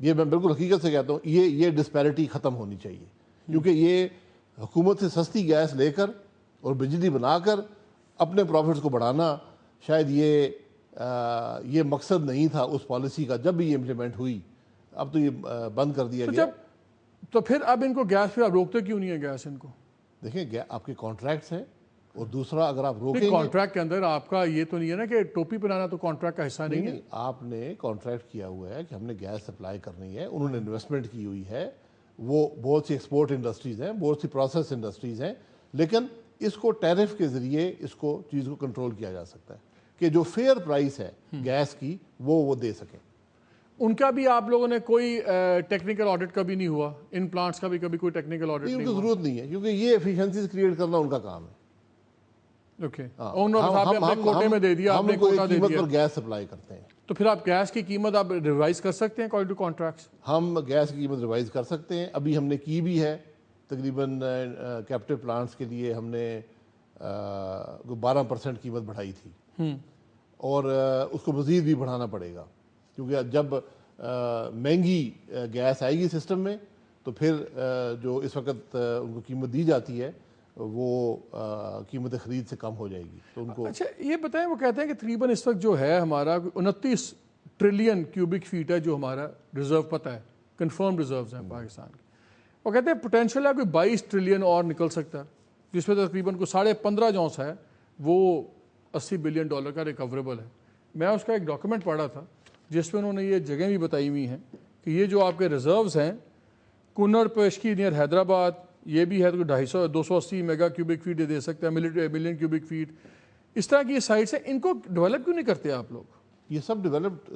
یہ میں بالکل حقیقت سے کہتا ہوں, یہ ڈسپیرٹی ختم ہونی چاہیے, کیونکہ یہ حکومت سے سستی گیس لے کر اور بجلی بنا کر اپنے پروفٹس کو بڑھانا, شاید یہ مقصد نہیں تھا اس پالیسی کا جب بھی یہ امپلیمنٹ ہوئی. اب تو یہ بند کر دیا گیا. تو پھر اب ان کو گیس پہ آپ روکتے کیوں نہیں ہے گیس ان کو؟ دیکھیں آپ کے کانٹریکٹس ہیں, اور دوسرا اگر آپ روکیں گے, کانٹریکٹ کے اندر آپ کا یہ تو نہیں ہے نا کہ ٹوپی پہنانا تو کانٹریکٹ کا حصہ نہیں ہے. آپ نے کانٹریکٹ کیا ہوا ہے کہ ہم نے گیس سپلائی کرنی ہے, انہوں نے انویسٹمنٹ کی ہوئی ہے, وہ بہت سی ایکسپورٹ انڈسٹریز ہیں, بہت سی پروسیس انڈسٹریز ہیں, لیکن اس کو ٹیرف کے ذریعے اس کو چیز کو کنٹرول کیا جا سکتا ہے کہ جو فیئر پرائس ہے گیس کی وہ دے سکیں. ان کا بھی آپ لوگوں نے کوئی ٹیکنیکل آڈٹ کا بھی نہیں ہوا, ان پلانٹس کا بھی کبھی کوئی ٹیکنیکل آڈٹ نہیں ہوا؟ ضرورت نہیں ہے, کیونکہ یہ ایفیشنسیز کریٹ کرنا ان کا کام ہے. اوکے, کوٹے میں دے دیا, ہم ان کو ایک قیمت پر گیس سپلائی کرتے ہیں. تو پھر آپ گیس کی قیمت آپ ریوائز کر سکتے ہیں اکارڈنگ ٹو کانٹریکٹس؟ ہم گیس کی قیمت ریوائز کر سکتے ہیں, ابھی ہم نے کی بھی ہے. تقریباً کیپٹیو پلانٹس کے لیے ہم نے 12% قیمت بڑھائی تھی, اور اس کو مزید بھی بڑھانا پڑے گا, کیونکہ جب مہنگی گیس آئے گی سسٹم میں تو پھر جو اس وقت ان کو قیمت دی جاتی ہے وہ قیمت خرید سے کم ہو جائے گی. تو ان کو اچھا یہ بتائیں, وہ کہتے ہیں کہ تقریباً اس وقت جو ہے ہمارا 29 ٹریلین کیوبک فیٹ ہے جو ہمارا ریزرو پتہ ہے, کنفرم ریزروز ہیں پاکستان کے. وہ کہتے ہیں پوٹینشیل ہے کوئی 22 ٹریلین اور نکل سکتا ہے, جس میں تقریباً کوئی 15.5 جونس ہے وہ $80 بلین کا ریکوریبل ہے. میں اس کا ایک ڈاکومنٹ پڑھا تھا جس میں انہوں نے یہ جگہیں بھی بتائی ہوئی ہیں کہ یہ جو آپ کے ریزروز ہیں, کنر پیشکی نیئر حیدرآباد, یہ بھی ہے تو 280 میگا کیوبک فیٹ دے سکتا ہے, ملین کیوبک فیٹ. اس طرح کی یہ سائٹس ہیں, ان کو ڈیولپ کیوں نہیں کرتے آپ لوگ؟ یہ سب ڈیولپڈ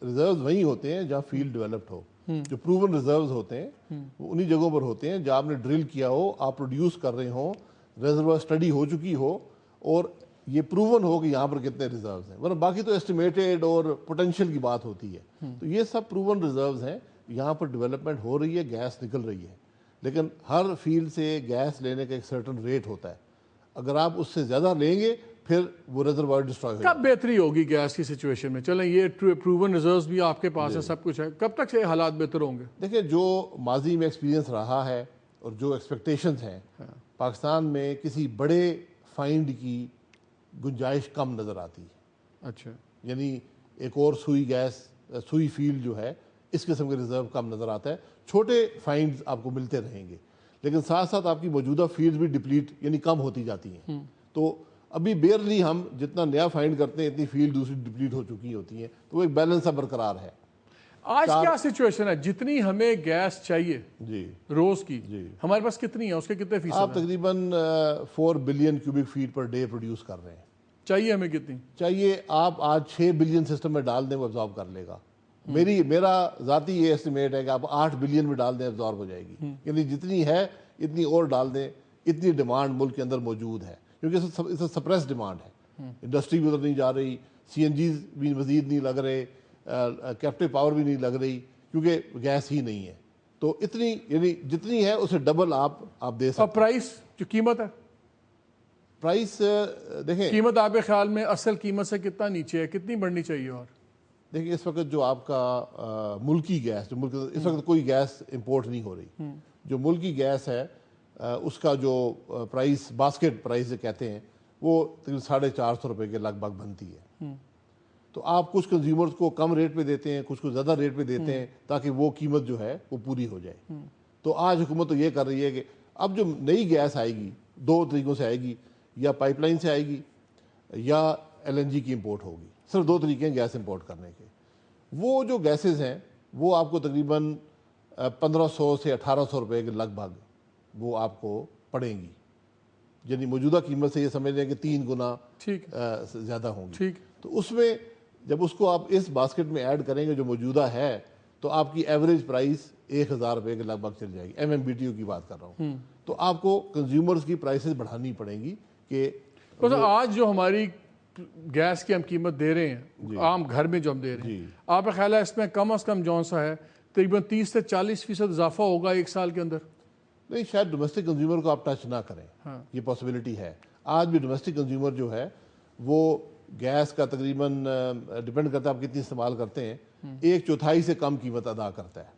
ریزروز وہیں ہوتے ہیں جہاں فیلڈ ڈیولپڈ ہو. جو پروون ریزروز ہوتے ہیں وہ انہی جگہوں پر ہوتے ہیں جہاں آپ نے ڈرل کیا ہو, آپ پروڈیوس کر رہے ہوں, ریزروار اسٹڈی ہو چکی ہو, اور یہ پروون ہو کہ یہاں پر کتنے ریزروز ہیں. ورنہ باقی تو ایسٹیمیٹڈ اور پوٹینشیل کی بات ہوتی ہے. تو یہ سب پروون ریزروز ہیں, یہاں پر ڈیولپمنٹ ہو رہی ہے, گیس نکل رہی ہے, لیکن ہر فیلڈ سے گیس لینے کا ایک سرٹن ریٹ ہوتا ہے. اگر آپ اس سے زیادہ لیں گے پھر وہ ریزروائر ڈسٹروائے ہو جائے گا. کب بہتری ہوگی گیس کی سچویشن میں؟ چلیں یہ پروون ریزروز بھی آپ کے پاس ہے, سب کچھ ہے, کب تک سے حالات بہتر ہوں گے؟ دیکھیں جو ماضی میں ایکسپیرینس رہا ہے اور جو ایکسپیکٹیشنز ہیں, پاکستان میں کسی بڑے فائنڈ کی گنجائش کم نظر آتی ہے. اچھا, یعنی ایک اور سوئی فیلڈ جو ہے اس قسم کے ریزرو کم نظر آتا ہے. چھوٹے فائنڈز آپ کو ملتے رہیں گے, لیکن ساتھ ساتھ آپ کی موجودہ فیلڈز بھی ڈپلیٹ یعنی کم ہوتی جاتی ہیں. تو ابھی بیئرلی ہم جتنا نیا فائنڈ کرتے ہیں اتنی فیلڈ دوسری ڈپلیٹ ہو چکی ہوتی ہیں, تو وہ ایک بیلنس سا برقرار ہے. آج کیا سچویشن ہے؟ جتنی ہمیں گیس چاہیے جی روز کی, ہمارے پاس کتنی ہے, اس کے کتنے فیصد؟ آپ تقریباً 4 billion cubic feet per day produce کر رہے ہیں. چاہیے ہمیں کتنی چاہیے آپ آج 6 بلین سسٹم میں ڈال دیں وہ ابزارب کر لے گا. میرا ذاتی یہ ایسٹیمیٹ ہے کہ آپ 8 بلین میں ڈال دیں ابزارب ہو جائے گی. یعنی جتنی ہے اتنی اور ڈال دیں, اتنی ڈیمانڈ ملک کے اندر موجود ہے, کیونکہ اس سپریس ڈیمانڈ ہے. انڈسٹری بھی ادھر نہیں جا رہی, سی این جیز بھی مزید نہیں لگ رہے, کیپٹیو پاور بھی نہیں لگ رہی, کیونکہ گیس ہی نہیں ہے. تو اتنی یعنی جتنی ہے اسے ڈبل آپ دے سکتے ہیں. اور پرائس جو قیمت ہے, پرائس دیکھیں قیمت آپ کے خیال میں اصل قیمت سے کتنا نیچے ہے, کتنی بڑھنی چاہیے؟ اور دیکھیں اس وقت جو آپ کا ملکی گیس, جو ملک اس وقت کوئی گیس امپورٹ نہیں ہو رہی, جو ملکی گیس ہے اس کا جو پرائس باسکٹ پرائس کہتے ہیں وہ تقریباً 450 روپے کے لگ بھگ بنتی ہے. تو آپ کچھ کنزیومرز کو کم ریٹ پہ دیتے ہیں, کچھ کو زیادہ ریٹ پہ دیتے ہیں تاکہ وہ قیمت جو ہے وہ پوری ہو جائے. تو آج حکومت تو یہ کر رہی ہے کہ اب جو نئی گیس آئے گی دو طریقوں سے آئے گی, یا پائپ لائن سے آئے گی یا LNG کی امپورٹ ہوگی. صرف دو طریقے ہیں گیس امپورٹ کرنے کے. وہ جو گیسز ہیں وہ آپ کو تقریباً 1500 سے 1800 روپے کے لگ بھگ وہ آپ کو پڑیں گی, یعنی موجودہ قیمت سے یہ سمجھ لیں کہ 3 گنا زیادہ ہوں گی. تو اس میں جب اس کو آپ اس باسکٹ میں ایڈ کریں گے جو موجودہ ہے, تو آپ کی ایوریج پرائس 1000 روپے کے لگ بھگ چل جائے گی. MMBTU کی بات کر رہا ہوں. تو آپ کو کنزیومرز کی پرائسز بڑھانی پڑیں گی کہ آج جو ہماری گیس کی ہم قیمت دے رہے ہیں عام گھر میں جو ہم دے رہے ہیں, آپ کا خیال ہے اس میں کم از کم جون سا ہے تقریباً 30 سے 40% اضافہ ہوگا 1 سال کے اندر؟ نہیں, شاید ڈومیسٹک کنزیومر کو آپ ٹچ نہ کریں, یہ پاسبلٹی ہے. آج بھی ڈومیسٹک کنزیومر جو ہے وہ گیس کا تقریباً ڈپینڈ کرتا ہے آپ کتنی استعمال کرتے ہیں, 1/4 سے کم قیمت ادا کرتا ہے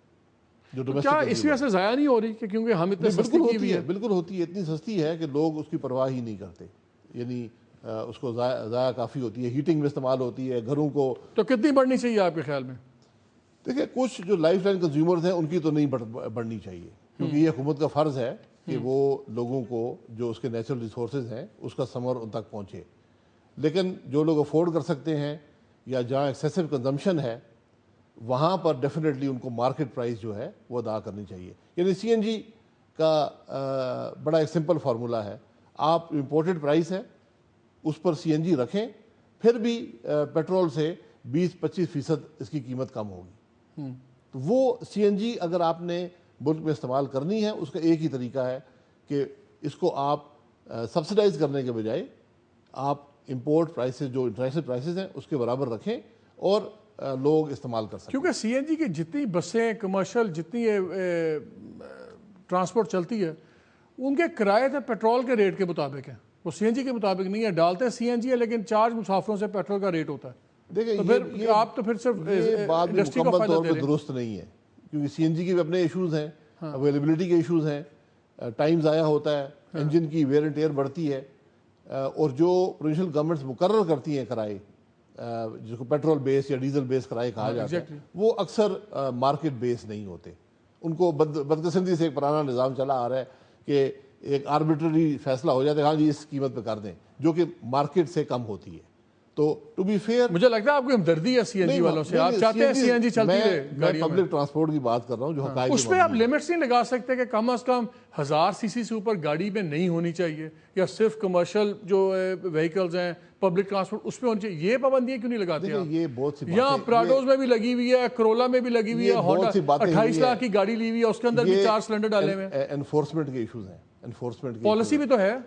جو ڈومیسٹک. کیا اس وجہ سے ضائع نہیں ہو رہی کہ کیونکہ ہم اتنے سستی کی ہوئی ہے؟ بالکل ہوتی ہے, اتنی سستی ہے کہ لوگ اس کی پرواہ ہی نہیں کرتے, یعنی اس کو ضائع کافی ہوتی ہے, ہیٹنگ میں استعمال ہوتی ہے گھروں کو. تو کتنی بڑھنی چاہیے آپ کے خیال میں؟ دیکھیں کچھ جو لائف لائن کنزیومرز ہیں ان کی تو نہیں بڑھنی چاہیے, کیونکہ یہ حکومت کا فرض ہے کہ وہ لوگوں کو جو اس کے نیچرل ریسورسز ہیں اس کا ثمر ان تک پہنچے. لیکن جو لوگ افورڈ کر سکتے ہیں یا جہاں ایکسیسو کنزمپشن ہے وہاں پر ڈیفینیٹلی ان کو مارکیٹ پرائس جو ہے وہ ادا کرنی چاہیے. یعنی CNG کا بڑا ایک سمپل فارمولہ ہے, آپ امپورٹڈ پرائس ہے اس پر CNG رکھیں, پھر بھی پیٹرول سے 20-25% اس کی قیمت کم ہوگی. تو وہ CNG اگر آپ نے ملک میں استعمال کرنی ہے اس کا ایک ہی طریقہ ہے کہ اس کو آپ سبسڈائز کرنے کے بجائے آپ امپورٹ پرائسز جو انٹرنیشنل پرائسز ہیں اس کے برابر رکھیں اور لوگ استعمال کر سکیں. کیونکہ CNG کی جتنی بسیں کمرشل جتنی ٹرانسپورٹ چلتی ہے ان کے کرائے تو پیٹرول کے ریٹ کے مطابق ہیں, وہ CNG کے مطابق نہیں ہے. ڈالتے ہیں CNG ہے لیکن چارج مسافروں سے پیٹرول کا ریٹ ہوتا ہے. دیکھیں آپ تو پھر صرف بات مکمل طور پہ درست نہیں ہے, کیونکہ CNG کے بھی اپنے ایشوز ہیں, اویلیبلٹی کے ایشوز ہیں, ٹائم ضائع ہوتا ہے, انجن کی ویئر اینڈ ٹیئر بڑھتی ہے, اور جو پروونشل گورنمنٹس مقرر کرتی ہیں کرائے جس کو پیٹرول بیس یا ڈیزل بیس کرائے کہا جاتا ہے وہ اکثر مارکیٹ بیس نہیں ہوتے. ان کو بدقسمتی سے ایک پرانا نظام چلا آ رہا ہے کہ ایک آربیٹری فیصلہ ہو جاتا ہے, ہاں جی اس قیمت پہ کر دیں, جو کہ مارکیٹ سے کم ہوتی ہے. تو ٹو بی فیئر مجھے لگتا ہے آپ کو ہمدردی ہے CNG والوں سے, آپ چاہتے ہیں CNG چلتی رہے میں پبلک ٹرانسپورٹ کی بات کر رہا ہوں جو حقائق اس پہ آپ لمٹس نہیں لگا سکتے کہ کم از کم 1000 cc سے اوپر گاڑی میں نہیں ہونی چاہیے, یا صرف کمرشل جو وہیکلز ہیں پبلک ٹرانسپورٹ اس پہ ہونی چاہیے؟ یہ پابندیاں کیوں نہیں لگاتے ہیں؟ یہ بہت سی یہاں پراڈوز میں بھی لگی ہوئی ہے, کرولا میں بھی لگی ہوئی ہے, ہونڈا 28 لاکھ کی گاڑی لی ہوئی ہے اس کے اندر بھی 4 سلنڈر ڈالے ہوئے ہیں. انفورسمنٹ کے ایشوز ہیں, انفورسمنٹ کی پالیسی بھی تو ہے,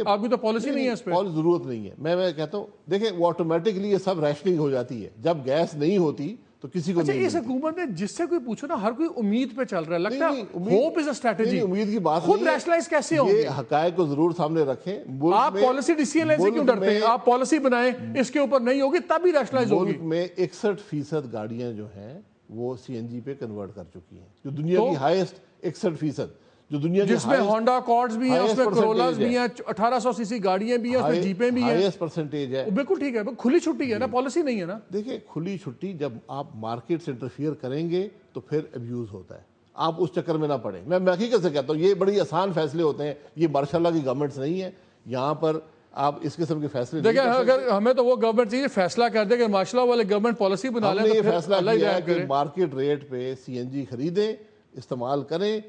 آپ کی تو پالیسی نہیں ہے اس پہ. ضرورت نہیں ہے, میں کہتا ہوں دیکھیں وہ آٹومیٹکلی یہ سب ریشننگ ہو جاتی ہے. جب گیس نہیں ہوتی تو کسی کو نہیں. اس حکومت نے جس سے کوئی پوچھو نا ہر کوئی امید پہ چل رہا ہے, لگتا ہے ہوپ از اے اسٹریٹجی. امید کی بات خود ریشنلائز کیسے ہوں یہ حقائق کو ضرور سامنے رکھیں. آپ پالیسی ڈیسیژن لینے سے کیوں ڈرتے ہیں؟ آپ پالیسی بنائیں اس کے اوپر نہیں ہوگی تب ہی ریشنلائز ہوگی. ملک میں 61% گاڑیاں جو ہیں وہ CNG پہ کنورٹ کر چکی ہیں, جو دنیا کی ہائیسٹ 61%, جو دنیا جس میں ہونڈا اکارڈز بھی ہیں, اس میں کرولاز بھی ہیں, 1800 cc گاڑیاں بھی ہیں, اس میں جیپیں بھی ہیں, ہائیسٹ پرسنٹیج ہے. بالکل ٹھیک ہے, کھلی چھٹی ہے نا, پالیسی نہیں ہے نا. دیکھیں کھلی چھٹی جب آپ مارکیٹ سے انٹرفیئر کریں گے تو پھر ابیوز ہوتا ہے, آپ اس چکر میں نہ پڑیں. میں حقیقت سے کہتا ہوں یہ بڑی آسان فیصلے ہوتے ہیں, یہ ماشاءاللہ کی گورنمنٹس نہیں ہے, یہاں پر آپ اس قسم کے فیصلے دیکھیں اگر ہمیں تو وہ گورنمنٹ چاہیے فیصلہ کر دے کہ ماشاءاللہ والے گورنمنٹ پالیسی بنا لیں. ہم نے یہ فیصلہ کیا ہے کہ مارکیٹ ریٹ پہ CNG خریدیں, استعمال کریں,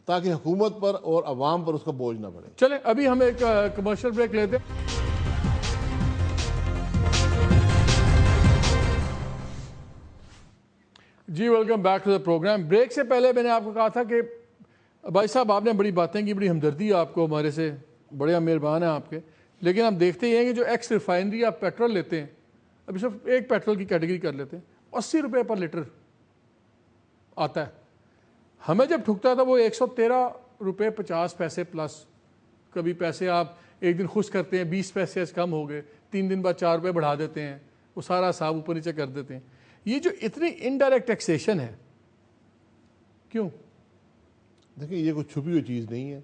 تاکہ حکومت پر اور عوام پر اس کا بوجھ نہ پڑے. چلیں ابھی ہم ایک کمرشل بریک لیتے ہیں. جی welcome back to the program. Break سے پہلے میں نے آپ کو کہا تھا کہ بھائی صاحب آپ نے بڑی باتیں کی, بڑی ہمدردی ہے آپ کو ہمارے سے, بڑے مہربان ہیں آپ کے, لیکن ہم دیکھتے ہی ہیں کہ جو ایکس ریفائنری آپ پیٹرول لیتے ہیں, ابھی صرف ایک پیٹرول کی کیٹیگری کر لیتے ہیں, 80 روپے پر لیٹر آتا ہے. ہمیں جب ٹھکتا تھا وہ 113 روپے 50 پیسے پلس. کبھی پیسے آپ ایک دن خوش کرتے ہیں 20 پیسے کم ہو گئے, 3 دن بعد 4 روپے بڑھا دیتے ہیں, وہ سارا حساب اوپر نیچے کر دیتے ہیں. یہ جو اتنی انڈائریکٹ ٹیکسیشن ہے کیوں؟ دیکھیں یہ کوئی چھپی ہوئی چیز نہیں ہے,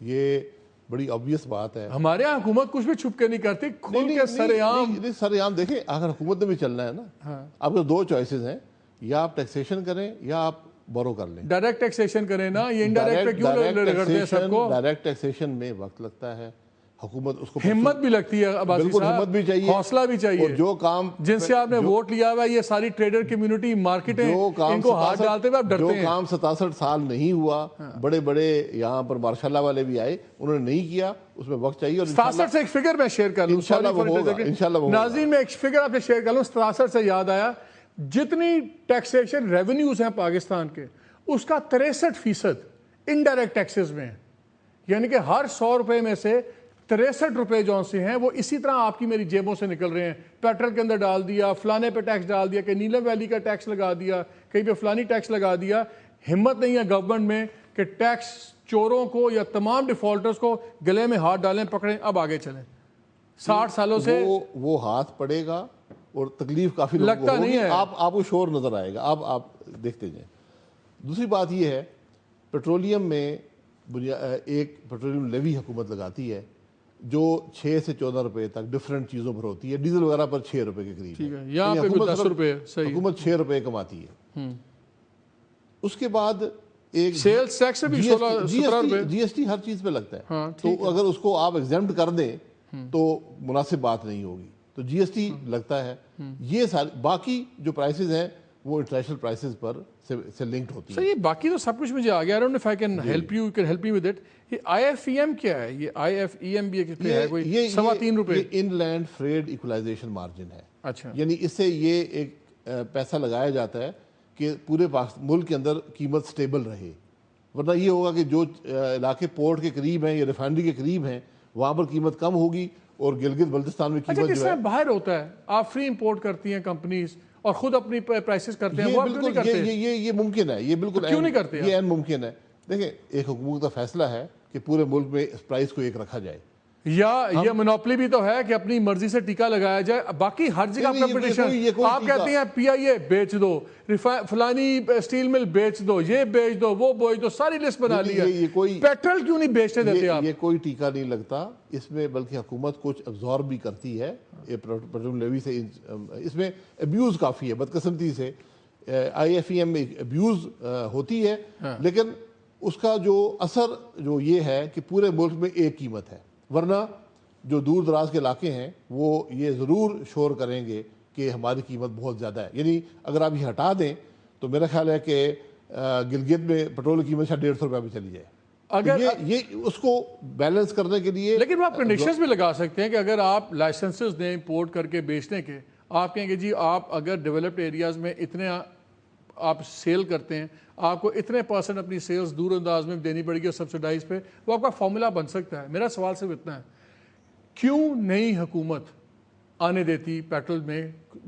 یہ بڑی obvious بات ہے. ہمارے یہاں حکومت کچھ بھی چھپ کے نہیں کرتی, کھل کے سر عام. دیکھیں اگر حکومت نے بھی چلنا ہے نا, آپ کے 2 چوائسز ہیں, یا آپ ٹیکسیشن کریں یا آپ بورو کر لیں. ڈائریکٹ ٹیکسیشن کریں نا, یہ انڈائریکٹ پہ کیوں رگڑتے ہیں سب کو؟ ڈائریکٹ ٹیکسیشن میں وقت لگتا ہے, حکومت اس کو ہمت بھی لگتی ہے عباسی بالکل صاحب، ہمت بھی چاہیے، حوصلہ بھی چاہیے، اور جو کام جن سے آپ نے ووٹ لیا ہوا ہے یہ ساری ٹریڈر کمیونٹی مارکیٹیں ان کو ہاتھ ڈالتے ہوئے آپ ڈرتے ہیں۔ جو کام 67 سال نہیں ہوا، بڑے بڑے یہاں پر ماشاء اللہ والے بھی آئے، انہوں نے نہیں کیا، اس میں وقت چاہیے۔ اور 67 سے ایک فگر میں شیئر کر لوں، ناظرین میں ایک فگر آپ سے شیئر کر لوں، 67 سے یاد آیا جتنی ٹیکسیشن ریونیوز ہیں پاکستان کے اس کا 63% انڈائریکٹ ٹیکسز میں ہیں، یعنی کہ ہر 100 روپے میں سے 63 روپے جو سے ہیں وہ اسی طرح آپ کی میری جیبوں سے نکل رہے ہیں۔ پیٹرول کے اندر ڈال دیا، فلانے پہ ٹیکس ڈال دیا، کہ نیلم ویلی کا ٹیکس لگا دیا، کہیں پہ فلانی ٹیکس لگا دیا۔ ہمت نہیں ہے گورنمنٹ میں کہ ٹیکس چوروں کو یا تمام ڈیفالٹرز کو گلے میں ہاتھ ڈالیں، پکڑیں، اب آگے چلیں۔ 60 سالوں سے وہ ہاتھ پڑے گا اور تکلیف کافی لگتا نہیں ہے، آپ کو شور نظر آئے گا، آپ دیکھتے جائیں۔ دوسری بات یہ ہے، پیٹرولیم میں ایک پیٹرولیم لیوی حکومت لگاتی ہے جو 6 سے 14 روپے تک ڈفرینٹ چیزوں پر ہوتی ہے، ڈیزل وغیرہ پر 6 روپے کے قریب ہے، یہاں پہ 10 روپے، حکومت 6 روپے کماتی ہے۔ اس کے بعد ایک سیلز ٹیکس بھی 17 روپے، جی ایس ٹی ہر چیز پہ لگتا ہے، تو اگر اس کو آپ ایگزیمپٹ کر دیں تو مناسب بات نہیں ہوگی، تو جی ایس ٹی لگتا ہے۔ یہ ساری باقی جو پرائسز ہیں وہ انٹرنیشنل پرائسز پر سے لنکڈ ہوتی ہے۔ یہ باقی تو سب کچھ مجھے آ گیا، I don't know if I can help you, you can help me with it۔ یہ IFEM کیا ہے؟ یہ IFEM بھی ہے کوئی 3.25 روپے، یہ ان لینڈ فریڈ ایکولائزیشن مارجن ہے۔ اچھا، یعنی اس سے یہ ایک پیسہ لگایا جاتا ہے کہ پورے ملک کے اندر قیمت سٹیبل رہے، ورنہ یہ ہوگا کہ جو علاقے پورٹ کے قریب ہیں یا ریفائنری کے قریب ہیں وہاں پر قیمت کم ہوگی، اور گلگت بلتستان میں قیمت جو ہے باہر ہوتا ہے، آپ فری امپورٹ کرتی ہیں کمپنیز اور خود اپنی پرائسز کرتے ہیں، وہ آپ کیوں نہیں کرتے؟ یہ ممکن ہے، یہ بالکل کیوں نہیں کرتے؟ یہ ممکن ہے۔ دیکھیں، ایک حکومت کا فیصلہ ہے کہ پورے ملک میں اس پرائس کو ایک رکھا جائے، یا یہ منوپلی بھی تو ہے کہ اپنی مرضی سے ٹیکہ لگایا جائے، باقی ہر جگہ کمپٹیشن۔ آپ کہتے ہیں پی آئی اے بیچ دو، فلانی اسٹیل مل بیچ دو، یہ بیچ دو، وہ بیچ دو، ساری لسٹ بنا لی ہے، پیٹرول کیوں نہیں بیچتے دیتے آپ؟ یہ کوئی ٹیکہ نہیں لگتا اس میں، بلکہ حکومت کچھ ابزارب بھی کرتی ہے پیٹرول لیوی سے۔ اس میں ابیوز کافی ہے، بدقسمتی سے آئی ایف ای ایم میں ابیوز ہوتی ہے، لیکن اس کا جو اثر جو یہ ہے کہ پورے ملک میں ایک قیمت ہے، ورنہ جو دور دراز کے علاقے ہیں وہ یہ ضرور شور کریں گے کہ ہماری قیمت بہت زیادہ ہے۔ یعنی اگر آپ یہ ہٹا دیں تو میرا خیال ہے کہ گلگت میں پیٹرول کی قیمت 150 روپے پہ چلی جائے۔ اگر یہ اس کو بیلنس کرنے کے لیے، لیکن آپ کنڈیشنز بھی لگا سکتے ہیں کہ اگر آپ لائسنسز دیں امپورٹ کر کے بیچنے کے، آپ کہیں کہ جی آپ اگر ڈیولپڈ ایریاز میں اتنے آپ سیل کرتے ہیں، آپ کو اتنے % اپنی سیلز دور انداز میں دینی پڑے گی اور سبسڈائز پہ، وہ آپ کا فارمولا بن سکتا ہے۔ میرا سوال صرف اتنا ہے، کیوں نئی حکومت آنے دیتی پیٹرول میں؟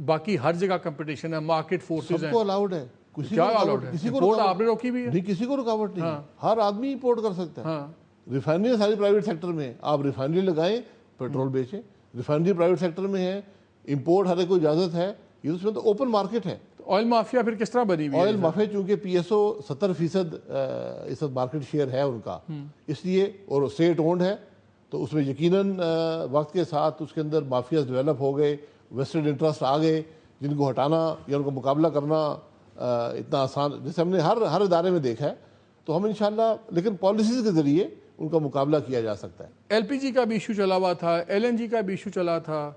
باقی ہر جگہ کمپٹیشن ہے، مارکیٹ فورسز ہیں، سب کو الاؤڈ ہے، کیا الاؤڈ ہے؟ امپورٹ آپ نے روکی بھی ہے؟ نہیں، کسی کو رکاوٹ نہیں، ہر آدمی امپورٹ کر سکتا ہے۔ ریفائنری ساری پرائیویٹ سیکٹر میں، آپ ریفائنری لگائیں، پیٹرول بیچیں، ریفائنری پرائیویٹ سیکٹر میں ہے، امپورٹ ہر ایک کو اجازت ہے، یہ اس میں تو اوپن مارکیٹ ہے۔ آئل مافیا پھر کس طرح بنی ہوئی ہے؟ آئل مافیا چونکہ پی ایس او 70% اس وقت مارکیٹ شیئر ہے ان کا، اس لیے، اور اسٹیٹ اونڈ ہے، تو اس میں یقیناً وقت کے ساتھ اس کے اندر مافیاز ڈیولپ ہو گئے، ویسٹڈ انٹرسٹ آ گئے جن کو ہٹانا یا ان کو مقابلہ کرنا اتنا آسان، جیسے ہم نے ہر ادارے میں دیکھا ہے، تو ہم انشاءاللہ لیکن پالیسیز کے ذریعے ان کا مقابلہ کیا جا سکتا ہے۔ ایل پی جی کا بھی ایشو چلا ہوا تھا، ایل این جی کا بھی ایشو چلا تھا،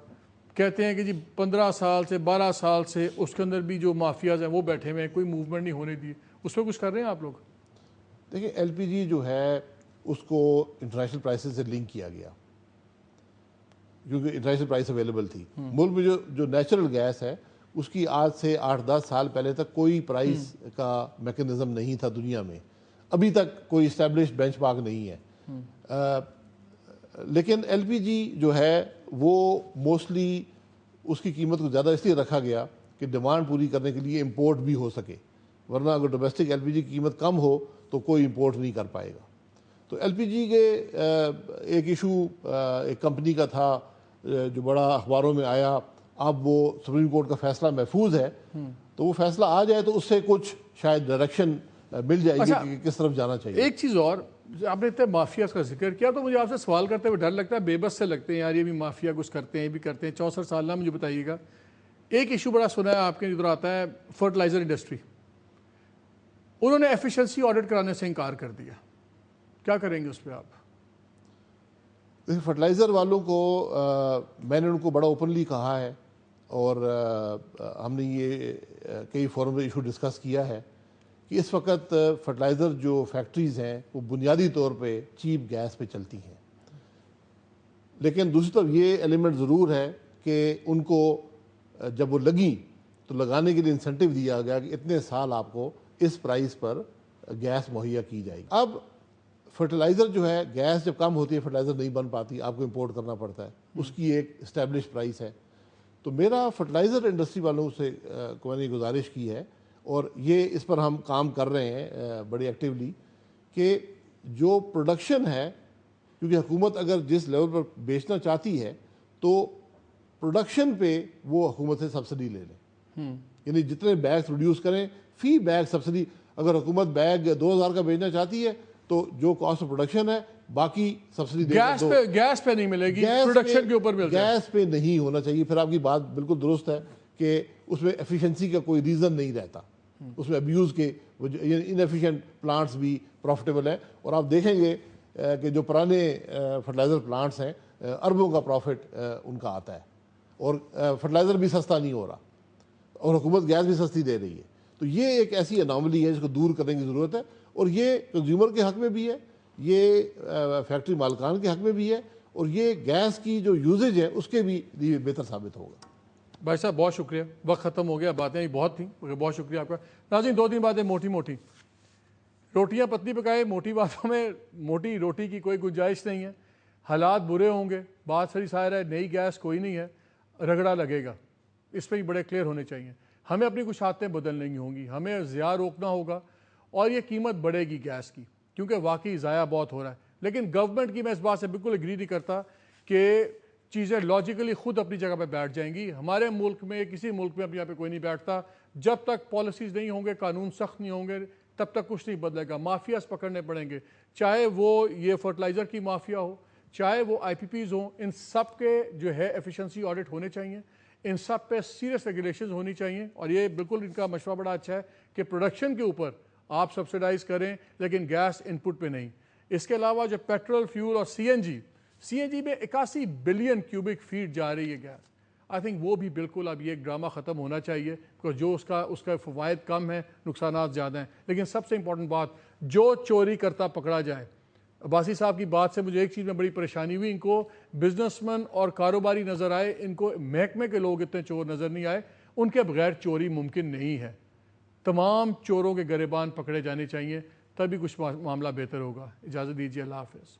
کہتے ہیں کہ جی 15 سال سے 12 سال سے اس کے اندر بھی جو مافیاز ہیں وہ بیٹھے ہوئے ہیں، کوئی موومنٹ نہیں ہونے دی، اس پہ کچھ کر رہے ہیں آپ لوگ؟ دیکھیں، ایل پی جی جو ہے اس کو انٹرنیشنل پرائسز سے لنک کیا گیا کیونکہ انٹرنیشنل پرائس اویلیبل تھی۔ ملک میں جو نیچرل گیس ہے اس کی آج سے 8-10 سال پہلے تک کوئی پرائس کا میکنزم نہیں تھا دنیا میں، ابھی تک کوئی اسٹیبلش بینچ مارک نہیں ہے۔ لیکن ایل پی جی جو ہے وہ موسٹلی اس کی قیمت کو زیادہ اس لیے رکھا گیا کہ ڈیمانڈ پوری کرنے کے لیے امپورٹ بھی ہو سکے، ورنہ اگر ڈومیسٹک ایل پی جی کی قیمت کم ہو تو کوئی امپورٹ نہیں کر پائے گا۔ تو ایل پی جی کے ایک ایشو ایک کمپنی کا تھا جو بڑا اخباروں میں آیا، اب وہ سپریم کورٹ کا فیصلہ محفوظ ہے، تو وہ فیصلہ آ جائے تو اس سے کچھ شاید ڈائریکشن مل جائے گی کہ کس طرف جانا چاہیے۔ ایک چیز اور، آپ نے اتنے مافیاز کا ذکر کیا تو مجھے آپ سے سوال کرتے ہوئے ڈر لگتا ہے، بے بس سے لگتے ہیں یار یہ بھی مافیا کچھ کرتے ہیں، یہ بھی کرتے ہیں۔ 64 سال نہ مجھے بتائیے گا، ایک ایشو بڑا سنا ہے آپ کے ادھر آتا ہے، فرٹیلائزر انڈسٹری، انہوں نے ایفیشنسی آڈٹ کرانے سے انکار کر دیا، کیا کریں گے اس پہ آپ؟ فرٹیلائزر والوں کو میں نے ان کو بڑا اوپنلی کہا ہے اور ہم نے یہ کئی فورم میں ایشو ڈسکس کیا ہے کہ اس وقت فرٹیلائزر جو فیکٹریز ہیں وہ بنیادی طور پہ چیپ گیس پہ چلتی ہیں، لیکن دوسری طرف یہ ایلیمنٹ ضرور ہے کہ ان کو جب وہ لگیں تو لگانے کے لیے انسینٹیو دیا گیا کہ اتنے سال آپ کو اس پرائز پر گیس مہیا کی جائے گی۔ اب فرٹیلائزر جو ہے، گیس جب کم ہوتی ہے فرٹیلائزر نہیں بن پاتی، آپ کو امپورٹ کرنا پڑتا ہے، اس کی ایک اسٹیبلش پرائس ہے۔ تو میرا فرٹیلائزر انڈسٹری والوں سے میں نے گزارش کی ہے اور یہ اس پر ہم کام کر رہے ہیں بڑی ایکٹیولی کہ جو پروڈکشن ہے، کیونکہ حکومت اگر جس لیول پر بیچنا چاہتی ہے تو پروڈکشن پہ وہ حکومت سے سبسڈی لے لیں، یعنی جتنے بیگ پروڈیوس کریں فی بیگ سبسڈی۔ اگر حکومت بیگ 2000 کا بیچنا چاہتی ہے تو جو کاسٹ آف پروڈکشن ہے باقی سبسڈی دے دیں۔ گیس پہ نہیں ملے گی، پروڈکشن کے اوپر ملے گی۔ گیس پہ نہیں ہونا چاہیے۔ پھر آپ کی بات بالکل درست ہے کہ اس میں ایفیشنسی کا کوئی ریزن نہیں رہتا، اس میں ابیوز کے انیفیشینٹ پلانٹس بھی پروفٹیبل ہیں، اور آپ دیکھیں گے کہ جو پرانے فرٹیلائزر پلانٹس ہیں اربوں کا پروفٹ ان کا آتا ہے، اور فرٹیلائزر بھی سستا نہیں ہو رہا اور حکومت گیس بھی سستی دے رہی ہے۔ تو یہ ایک ایسی اناملی ہے جس کو دور کرنے کی ضرورت ہے، اور یہ کنزیومر کے حق میں بھی ہے، یہ فیکٹری مالکان کے حق میں بھی ہے، اور یہ گیس کی جو یوزیج ہے اس کے بھی لیے بہتر ثابت ہوگا۔ بھائی صاحب بہت شکریہ، وقت ختم ہو گیا، باتیں بہت تھیں، بہت شکریہ آپ کا۔ ناظرین 2-3 باتیں موٹی موٹی، روٹیاں پتلی پکائے، موٹی باتوں میں موٹی روٹی کی کوئی گنجائش نہیں ہے۔ حالات برے ہوں گے، بات سری ظاہر ہے، نئی گیس کوئی نہیں ہے، رگڑا لگے گا، اس پہ ہی بڑے کلیئر ہونے چاہیے۔ ہمیں اپنی کچھ عادتیں بدلنی ہوں گی، ہمیں ضیاع روکنا ہوگا، اور یہ قیمت بڑھے گی گیس کی، کیونکہ واقعی ضائع بہت ہو رہا ہے۔ لیکن گورنمنٹ کی میں اس بات سے بالکل اگری نہیں کرتا کہ چیزیں لاجیکلی خود اپنی جگہ پہ بیٹھ جائیں گی۔ ہمارے ملک میں، کسی ملک میں اپنی جگہ پہ کوئی نہیں بیٹھتا۔ جب تک پالیسیز نہیں ہوں گے، قانون سخت نہیں ہوں گے، تب تک کچھ نہیں بدلے گا۔ مافیاز پکڑنے پڑیں گے، چاہے وہ یہ فرٹیلائزر کی مافیا ہو، چاہے وہ آئی پی پیز ہوں، ان سب کے جو ہے ایفیشنسی آڈٹ ہونے چاہیے، ان سب پہ سیریس ریگولیشنز ہونی چاہیے۔ اور یہ بالکل ان کا مشورہ بڑا اچھا ہے کہ پروڈکشن کے اوپر آپ سبسیڈائز کریں لیکن گیس ان پٹ پہ نہیں۔ اس کے علاوہ جو پیٹرول، فیول اور سی این جی میں 81 بلین کیوبک فیٹ جا رہی ہے گیس، آئی تھنک وہ بھی بالکل اب یہ ڈرامہ ختم ہونا چاہیے، کیونکہ جو اس کا فوائد کم ہیں، نقصانات زیادہ ہیں۔ لیکن سب سے امپورٹنٹ بات، جو چوری کرتا پکڑا جائے۔ عباسی صاحب کی بات سے مجھے ایک چیز میں بڑی پریشانی ہوئی، ان کو بزنس مین اور کاروباری نظر آئے، ان کو محکمے کے لوگ اتنے چور نظر نہیں آئے۔ ان کے بغیر چوری ممکن نہیں ہے۔ تمام چوروں کے گریبان پکڑے جانے چاہیے، تبھی کچھ معاملہ بہتر ہوگا۔ اجازت دیجیے، اللہ حافظ۔